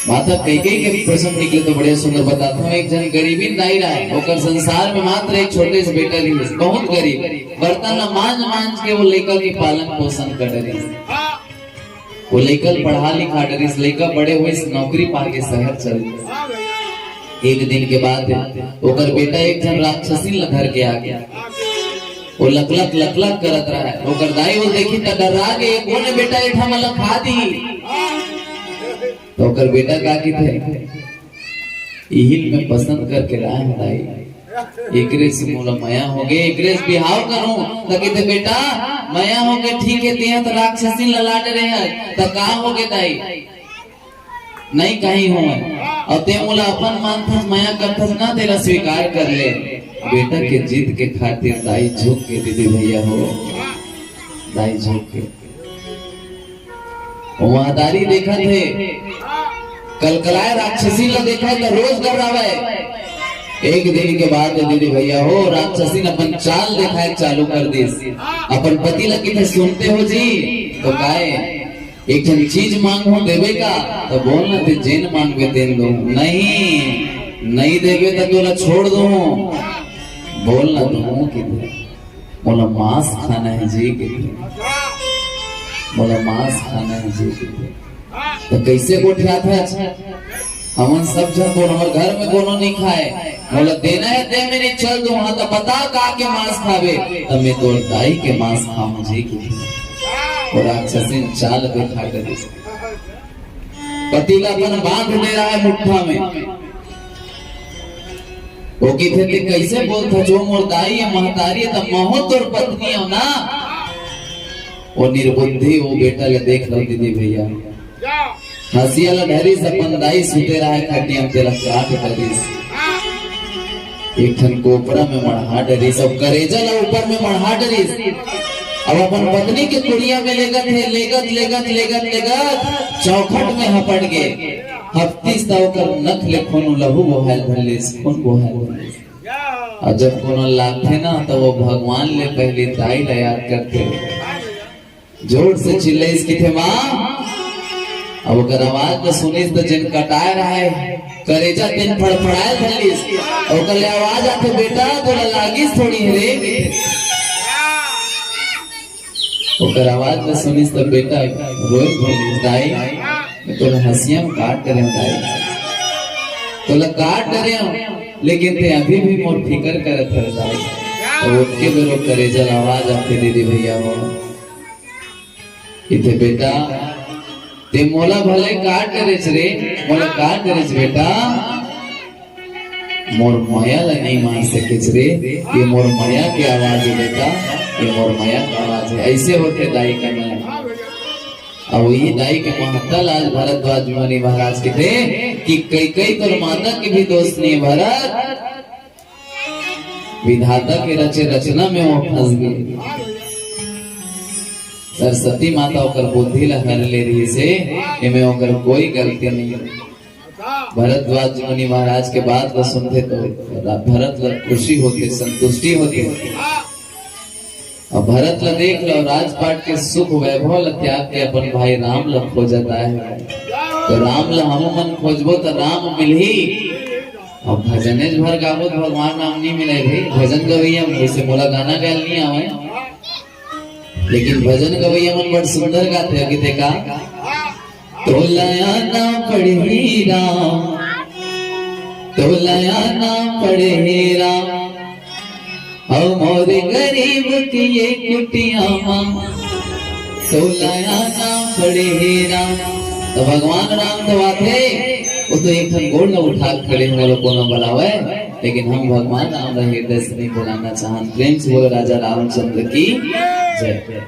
माता कैकेयी के प्रसंग निकले तो बड़े सुंदर बताता हूँ। एक जन गरीबी दाई रहा है, होकर संसार में मात्र एक छोटे से बेटा रही, बहुत गरीब, बर्तन मांझ मांझ के वो लड़का की पालन पोषण कर रही। वो लड़का पढ़ा लिखा रही, लड़का बड़े हुए नौकरी पा के शहर चल गए। एक दिन के बाद होकर बेटा एक जन राक्षसी घर के आ गया, वो लक लक करत रहा है। होकर दाई वो देखी तो डरा गए, कोने बेटा एक हम अलग खा दी। तो कर बेटा का की थे इहिल में पसंद करके रहा है दाई, एकरे से मोला मया हो गए, एकरे से बिहाव करूं तो कहते बेटा मया हो गए ठीक है, ते तो राक्षसी ललाट रहे हैं तो का हो गए दाई, नहीं कहीं हो और ते मोला अपन मानथस मया करथस ना, तेरा स्वीकार कर ले। बेटा के जीत के खातिर दाई झुक के दीदी भैया हो, दाई झुक के महादारी देखा थे, कलकलाए राक्षसी ने देखा तो रोज घबरावे। एक दिन के बाद दीदी भैया हो राक्षसी ने अपन चाल दिखाए चालू कर दी। अपन पति लगी थे सुनते हो जी तो काहे एक जन चीज मांगो देवे का तो बोलना थे जेन मांगे दे दो, नहीं देवे तो तोला छोड़ दो, बोलना तो कितने बोला मांस खाना है जी, कितने बोला मांस खाना है जी, तो कैसे गोठिया था हमन सब जन बोल हमारे घर में कोनो नहीं खाए, बोला देना है दे, मैं नहीं चल दूं, हाँ तो बता का के मांस खावे, तो मैं तो दाई के मांस खाऊं जी की। और राक्षसी चाल देखा कर पति का अपन बांध दे रहा है मुट्ठा में, वो कहते थे कैसे बोलता जो मोर दाई है महतारी है तो महो तोर पत्नी हो ना, वो निर्बुद्धि वो बेटा ले देख लो दीदी भैया, हंसिया ला ढरी से पंदाई सुते रहा है खटिया में तेरा काट डरी, एक ठन कोपरा में मढ़ा डरी, सब करेजा ला ऊपर में मढ़ा डरी। अब अपन पत्नी के कुड़िया में लेगत चौखट में हपट गए, हफ्ती कर नख ले खून लहू बोहाल भरलिस, खून बोहाल भरलिस। और जब कोनो लाथे ना तो वो भगवान ले पहले दाई ला याद करते, जोर से चिल्ले इसकी थे माँ। अब अगर आवाज तो सुनिस तो जिन कटाए रहा है करेजा दिन फड़फड़ाए धलिस, और कल आवाज आते बेटा तोला लागिस थोड़ी रे, ओकर आवाज में सुनिस तो बेटा रोज बोलिस दाई तोला हंसिया में काट करे दाई, तोला काट करे लेकिन ते अभी भी मोर फिकर करत है दाई। तो उसके बेरो करेजा आवाज आते दीदी भैया हो इथे बेटा ते मोला भले काट करेच रे, मोला काट करेच बेटा, मोर माया ला नहीं मान सकेच रे, ये मोर माया की आवाज है बेटा, ये मोर माया की आवाज है। ऐसे होते दाई का नाम। अब वही दाई के महत्ता आज भरद्वाज मुनि महाराज के थे कि कई तो माता की भी दोस्त नहीं, भरत विधाता के रचे रचना में वो फंस गए। सरस्वती माता होकर बुद्धि ला हर ले रही से, इनमें होकर कोई गलती नहीं। भरद्वाज मुनि महाराज के बात को सुनते तो भरत ला खुशी होती, संतुष्टि होती। और भरत ला देख लो राजपाट के सुख वैभव ला त्याग के अपन भाई राम ला खोजता है, तो राम ला हम मन खोजबो तो राम मिलही। और भजनेज भर गावो तो भगवान नाम नहीं मिले भाई, भजन गवैया वैसे मोला गाना गाल नहीं आवे, लेकिन भजन गवैया मन बड़ सुंदर गाते हैं। कि का तो लया ना पढ़े राम, तो लया ना पढ़े राम, और मोर गरीब की ये कुटिया तो लया ना पढ़े राम। तो भगवान राम तो आते वो तो एक गोड़ न उठा खड़े हम लोग को न बुलावे, लेकिन हम भगवान राम हृदय से नहीं बुलाना चाहते। प्रेम से बोलो राजा रामचंद्र की जय।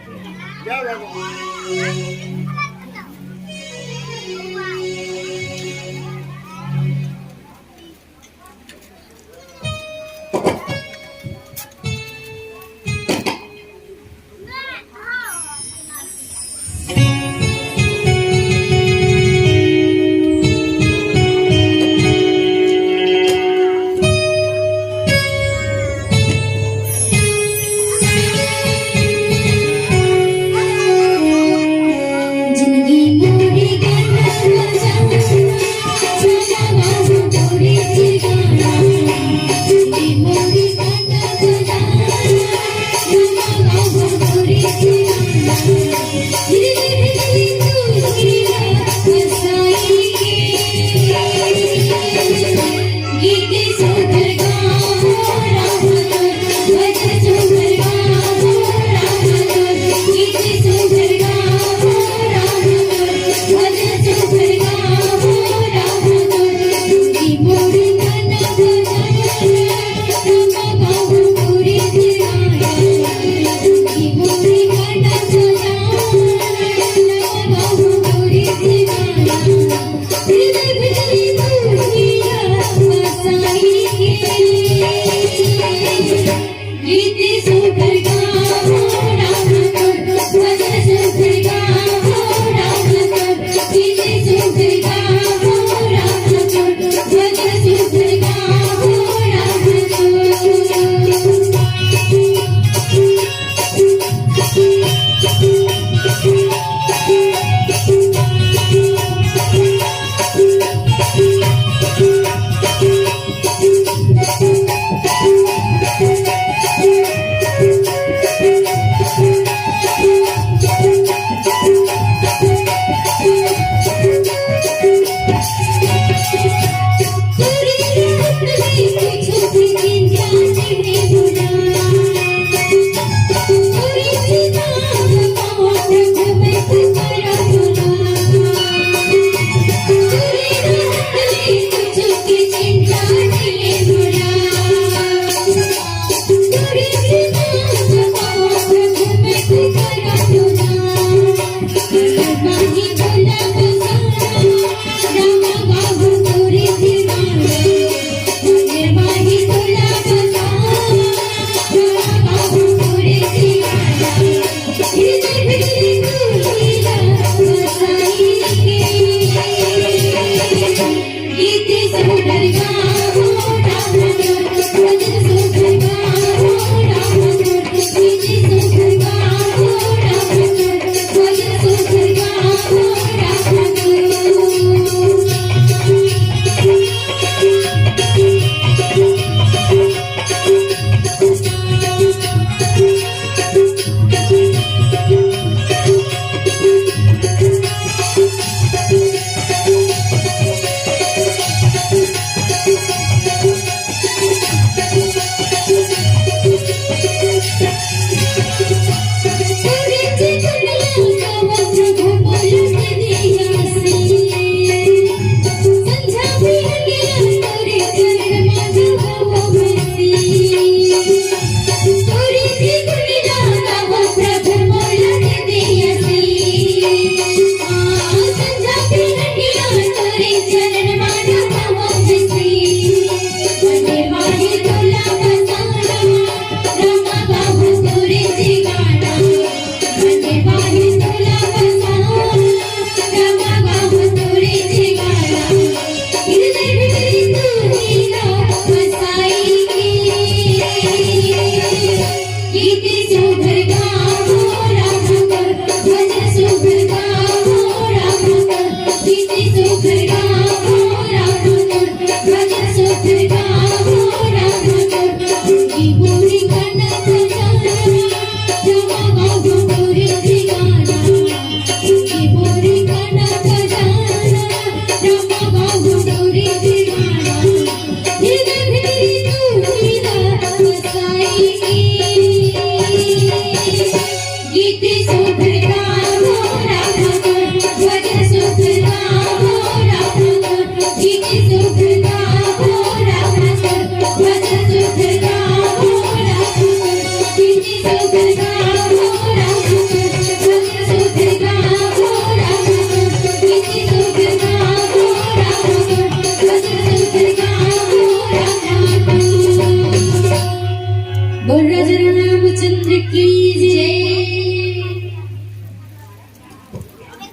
रामचंद्र की जय।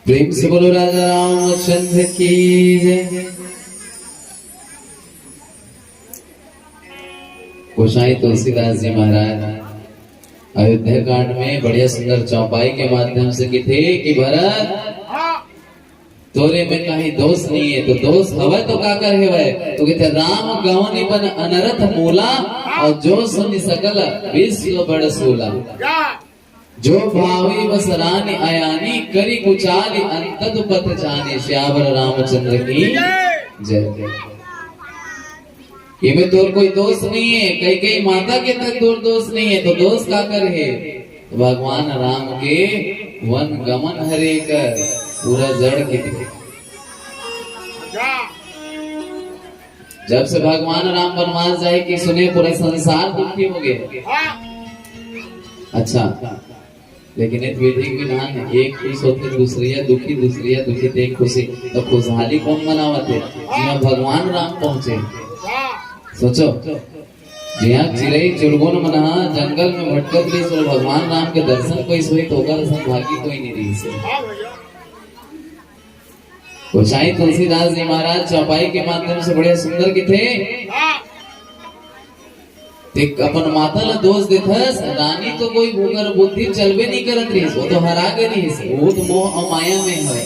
प्रेम से बोलो राजा रामचंद्र की जय। गोसाई तुलसीदास जी महाराज अयोध्या कांड में बढ़िया सुंदर चौपाई के माध्यम से थे कि भरत तोरे में कहीं दोष नहीं है, तो दोष हवे तो का कर है वह तो कहते राम गवनी बन अनरथ मूला और जो सुनि सकल विश्व बड़ सूला जो भावी बस रानी अयानी करी कुचाली अंतद पथ जाने श्यावर रामचंद्र की जय। इनमें तोर कोई दोष नहीं है, कई कई माता के तक तोर दोष नहीं है, तो दोष का कर है तो भगवान राम के वन गमन हरे कर पूरा जड़ के जब से भगवान राम वनवास जाए कि सुने पूरा संसार दुखी हो गया। अच्छा लेकिन एक विधि विधान है, एक खुश होते दूसरिया दुखी एक खुशी, तो खुशहाली कौन मनावते जिहाँ भगवान राम पहुंचे। सोचो जिहाँ चिड़ई चुड़गुन मना जंगल में भटकत रही सो भगवान राम के दर्शन कोई सोई तो भागी कोई नहीं रही से। गोसाई तुलसीदास जी महाराज चौपाई के माध्यम से बड़े सुंदर के थे। अपन माता ला दोष देथस रानी तो कोई भूगर बुद्धि चलबे नहीं करत रही, वो तो हरा गए नहीं, वो तो मोह और माया में है।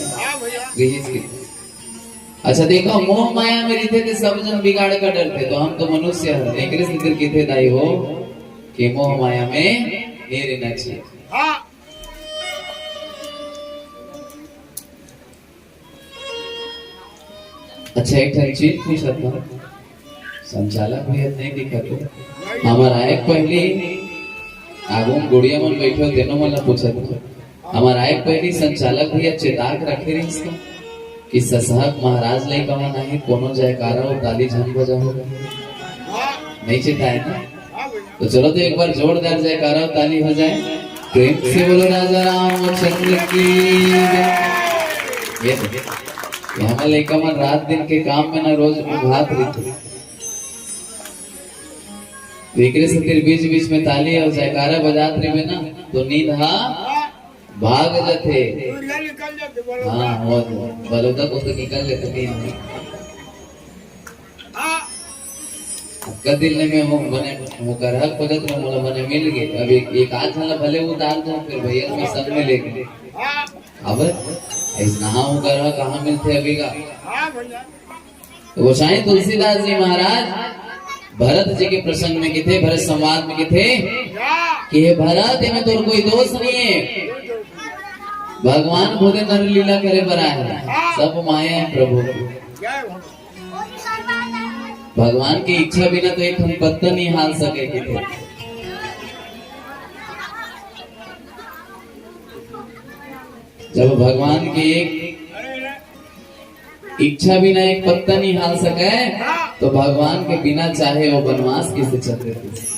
अच्छा देखो मोह माया में रहते थे सब जन बिगाड़ का डरते, तो हम तो मनुष्य है एक सिद्धर की थे दाई हो कि मोह माया में नहीं रहना चाहिए। अच्छा एक चीज पूछा था संचालक भैया नहीं दिखा हमारा एक पहली आगू गुड़िया मन बैठे तेनो मला पूछा था हमारा एक पहली संचालक भैया चेताक रखे रही इसको कि ससहक महाराज नहीं कमा नहीं कोनो जयकारा और ताली झन बजा होगा नहीं चेताए ना, तो चलो तो एक बार जोरदार जयकारा और ताली हो जाए। प्रेम से बोलो राजा रामचंद्र की ये हमारे लड़का मन रात दिन के काम में ना रोज भात रही थे से तेरे बीच बीच में ताली और जयकारा बजात रहे ना तो नींद भाग जाते। हाँ बलोदा को तो निकल लेते नींद दिल में वो बने वो करहक पगत में मोला बने मिल गए। अब एक आध साल भले उतार दो फिर भैया में सब में लेके अब ऐसा वो करहक कहाँ मिलते अभी का। तो गोसाई तुलसीदास जी महाराज भरत जी के प्रसंग में किथे भरत संवाद में किथे कि हे भरत में तो कोई दोष नहीं है, भगवान खुद नर लीला करे बरा है, सब माया है प्रभु। भगवान की इच्छा बिना तो एक हम पत्ता नहीं हाल सके किथे। जब भगवान की एक इच्छा बिना एक पत्ता नहीं हाल सके तो भगवान के बिना चाहे वो वनवास किसे चलते थे।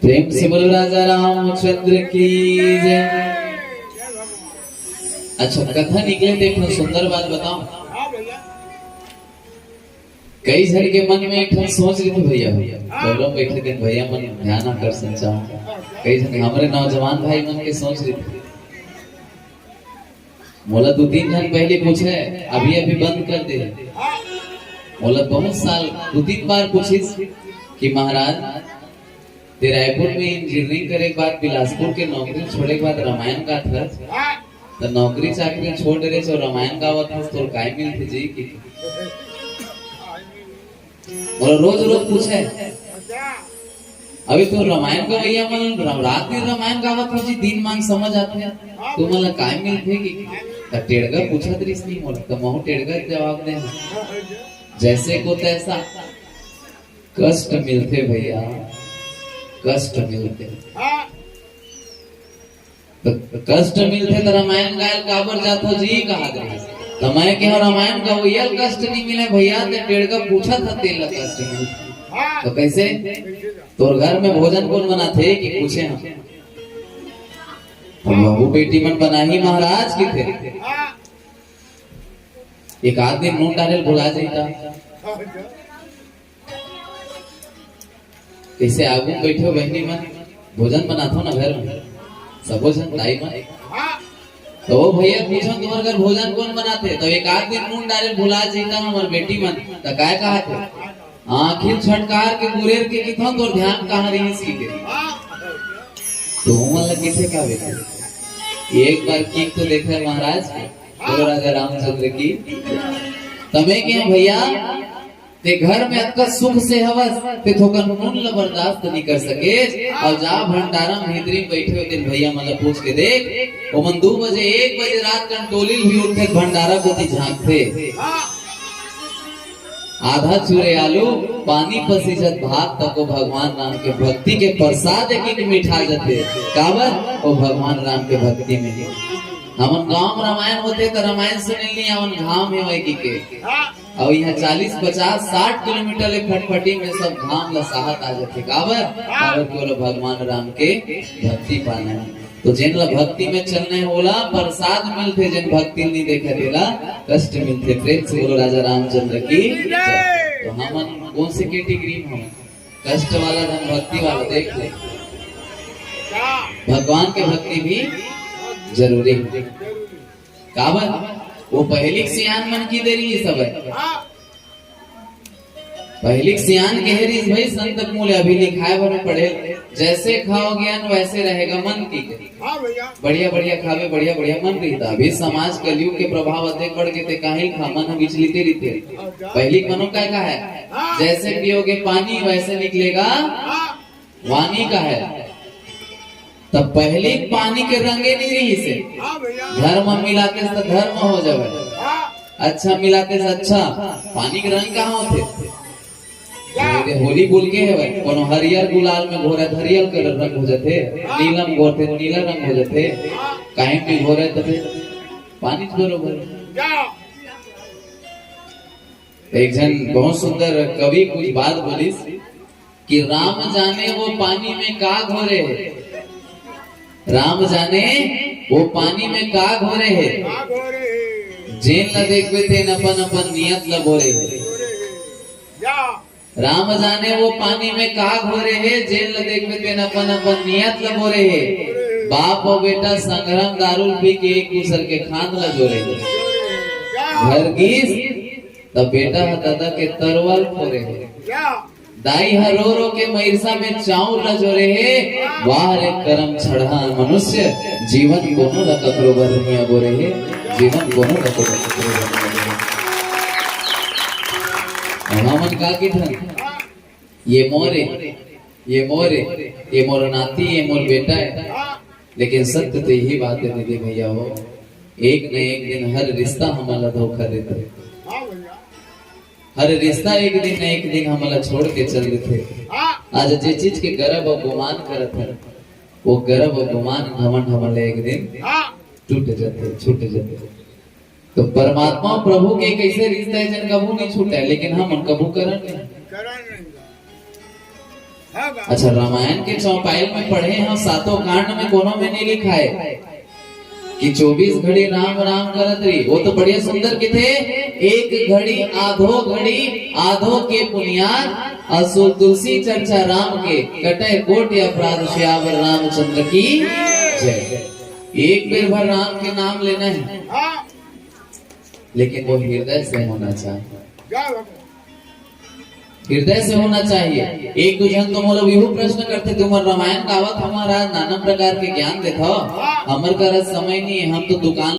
प्रेम से बोलो राजा रामचंद्र की जय। अच्छा कथा निकले थे एक सुंदर बात बताओ। कई जन के मन में एक सोच रही थी भैया चलो बैठे थे भैया मन ध्यान आकर्षण चाहो। कई जन हमारे नौजवान भाई मन के सोच रही थी मोला 2-3 जन पहले पूछे अभी बंद कर दे। मोला बहुत साल 2-3 बार पूछिस कि महाराज ते रायपुर में इंजीनियरिंग करे के बाद बिलासपुर के नौकरी छोड़े के बाद रामायण का था तो नौकरी चाकरी छोड़ दे और रामायण गावत था तो काय मिलते जी की और रोज रोज पूछे अभी तो रामायण का भैया मन रात दिन रामायण गावत था जी दिन मांग समझ आते तो मतलब काय मिलते की तो टेढ़गा पूछा दृष्टि नहीं मोल तो महू टेढ़गा जवाब दे जैसे को तैसा कष्ट मिलते भैया कष्ट मिलते तो कष्ट मिलते तो रामायण गायल काबर जातो जी कहा गया तो मैं क्या रामायण का ये कष्ट नहीं मिले भैया तो टेढ़गा पूछा था तेल कष्ट मिलते तो कैसे तो घर में भोजन कौन बनाते कि पूछे हम तो बहू बेटी मन बना ही महाराज की थे एक आदमी नून डाले भुला जाता कैसे आगू बैठो बहनी मन भोजन बनातो ना घर में सबो जन दाई मन तो वो भैया पूछो तुम्हारे घर भोजन कौन बनाते तो एक आदमी नून डाले भुला जाता हमार बेटी मन तो काय कहा थे आखिर छटकार के गुरेर के किथन तो ध्यान कहाँ रही सी के तो मन लगे थे का बेटे एक बार की तो देखा महाराज बोलो राजा रामचंद्र की तमे के भैया ते घर में अक्का सुख से हवस ते थोकर नून ल बर्दाश्त नहीं कर सके और जा भंडारा भीतरी बैठे हो दिन भैया मतलब पूछ के देख वो मन 2 बजे 1 बजे रात का टोली भी उठे भंडारा को झांकते आधा चूरे आलू पानी पसीजत भात तक भगवान राम के भक्ति के प्रसाद एक मिठा जाते काबर वो भगवान राम के भक्ति में हमन गांव रामायण होते तो रामायण सुने नहीं हमन घाम है वही के और यहाँ 40 50 60 किलोमीटर ले फटफटी में सब घाम लसाहत आ जाते काबर काबर केवल भगवान राम के भक्ति पाना तो जिन ला भक्ति में चलने होला प्रसाद मिलते जिन भक्ति नहीं देखा देला कष्ट मिलते प्रेम से बोलो राजा रामचंद्र की तो हमन कौन से कैटेगरी में हम कष्ट वाला धन भक्ति वाला देख ले भगवान के भक्ति भी जरूरी है काबर वो पहली सियान मन की देरी सब है पहली सियान कह भाई संत मूल्य अभी लिखाए भर में पढ़े जैसे खाओ ज्ञान वैसे रहेगा मन की बढ़िया बढ़िया खावे बढ़िया बढ़िया मन रहता अभी समाज कलयुग के प्रभाव अधिक बढ़ के काहिल खा मन विचलित रहते पहली मनो का है जैसे पियोगे पानी वैसे निकलेगा वाणी का है तब पहले पानी के रंगे नहीं रही से धर्म मिलाते से धर्म हो जाए अच्छा मिलाते से अच्छा पानी के रंग कहाँ होते होली बोल के है भाई कोनो हरियर गुलाल में घोरे हरियर के रंग हो जाते नीलम घोरते नीला रंग हो जाते काहे में घोरे तो पानी बरोबर एक जन बहुत सुंदर कवि कुछ बात बोली कि राम जाने वो पानी में का घोरे है राम जाने वो पानी में का घोरे है जेन न देखते थे अपन अपन नियत ल बोरे राम जाने वो पानी में का घोरे है जेन न देखते थे अपन अपन नियत ल बोरे है बाप और बेटा संग्राम दारुल पी के एक दूसरे के खान ल जोरे घर गीस तब बेटा दादा के तरवाल फोरे है दाई हरो रो के मईरसा में चाउर ल जोरे है वाह रे करम छड़ा मनुष्य जीवन कोनो ल ककरो बरनिया बोरे है जीवन कोनो ल ककरो बरनिया हमन का की धन ये मोरे ये मोर नाती ये मोर बेटा है लेकिन सत्य तो यही बात है दीदी भैया हो एक न एक दिन हर रिश्ता हमारा धोखा देता है हर रिश्ता एक दिन हमारा छोड़ के चल देते आज जे चीज के गर्व और गुमान करत है वो गर्व और गुमान घमंड हमारे एक दिन टूट जाते छूट जाते तो परमात्मा प्रभु के कैसे रिश्ता है जन कबू नहीं छूटा है लेकिन हम कबू करन नहीं अच्छा रामायण के चौपाई में पढ़े हम सातों कांड में कोनो में नहीं लिखा है कि 24 घड़ी राम राम करत रही वो तो बढ़िया सुंदर के थे एक घड़ी आधो के पुनियाद असुर तुलसी चर्चा राम के कटे कोटि अपराध श्यावर रामचंद्र की जय एक बेर भर राम के नाम लेना है लेकिन वो हृदय से होना चाहिए हृदय से होना चाहिए एक दूजन तो मोला विहु प्रश्न करते तुमर रामायण गावत हमारा नाना प्रकार के ज्ञान देता हमर का समय नहीं है हम तो दुकान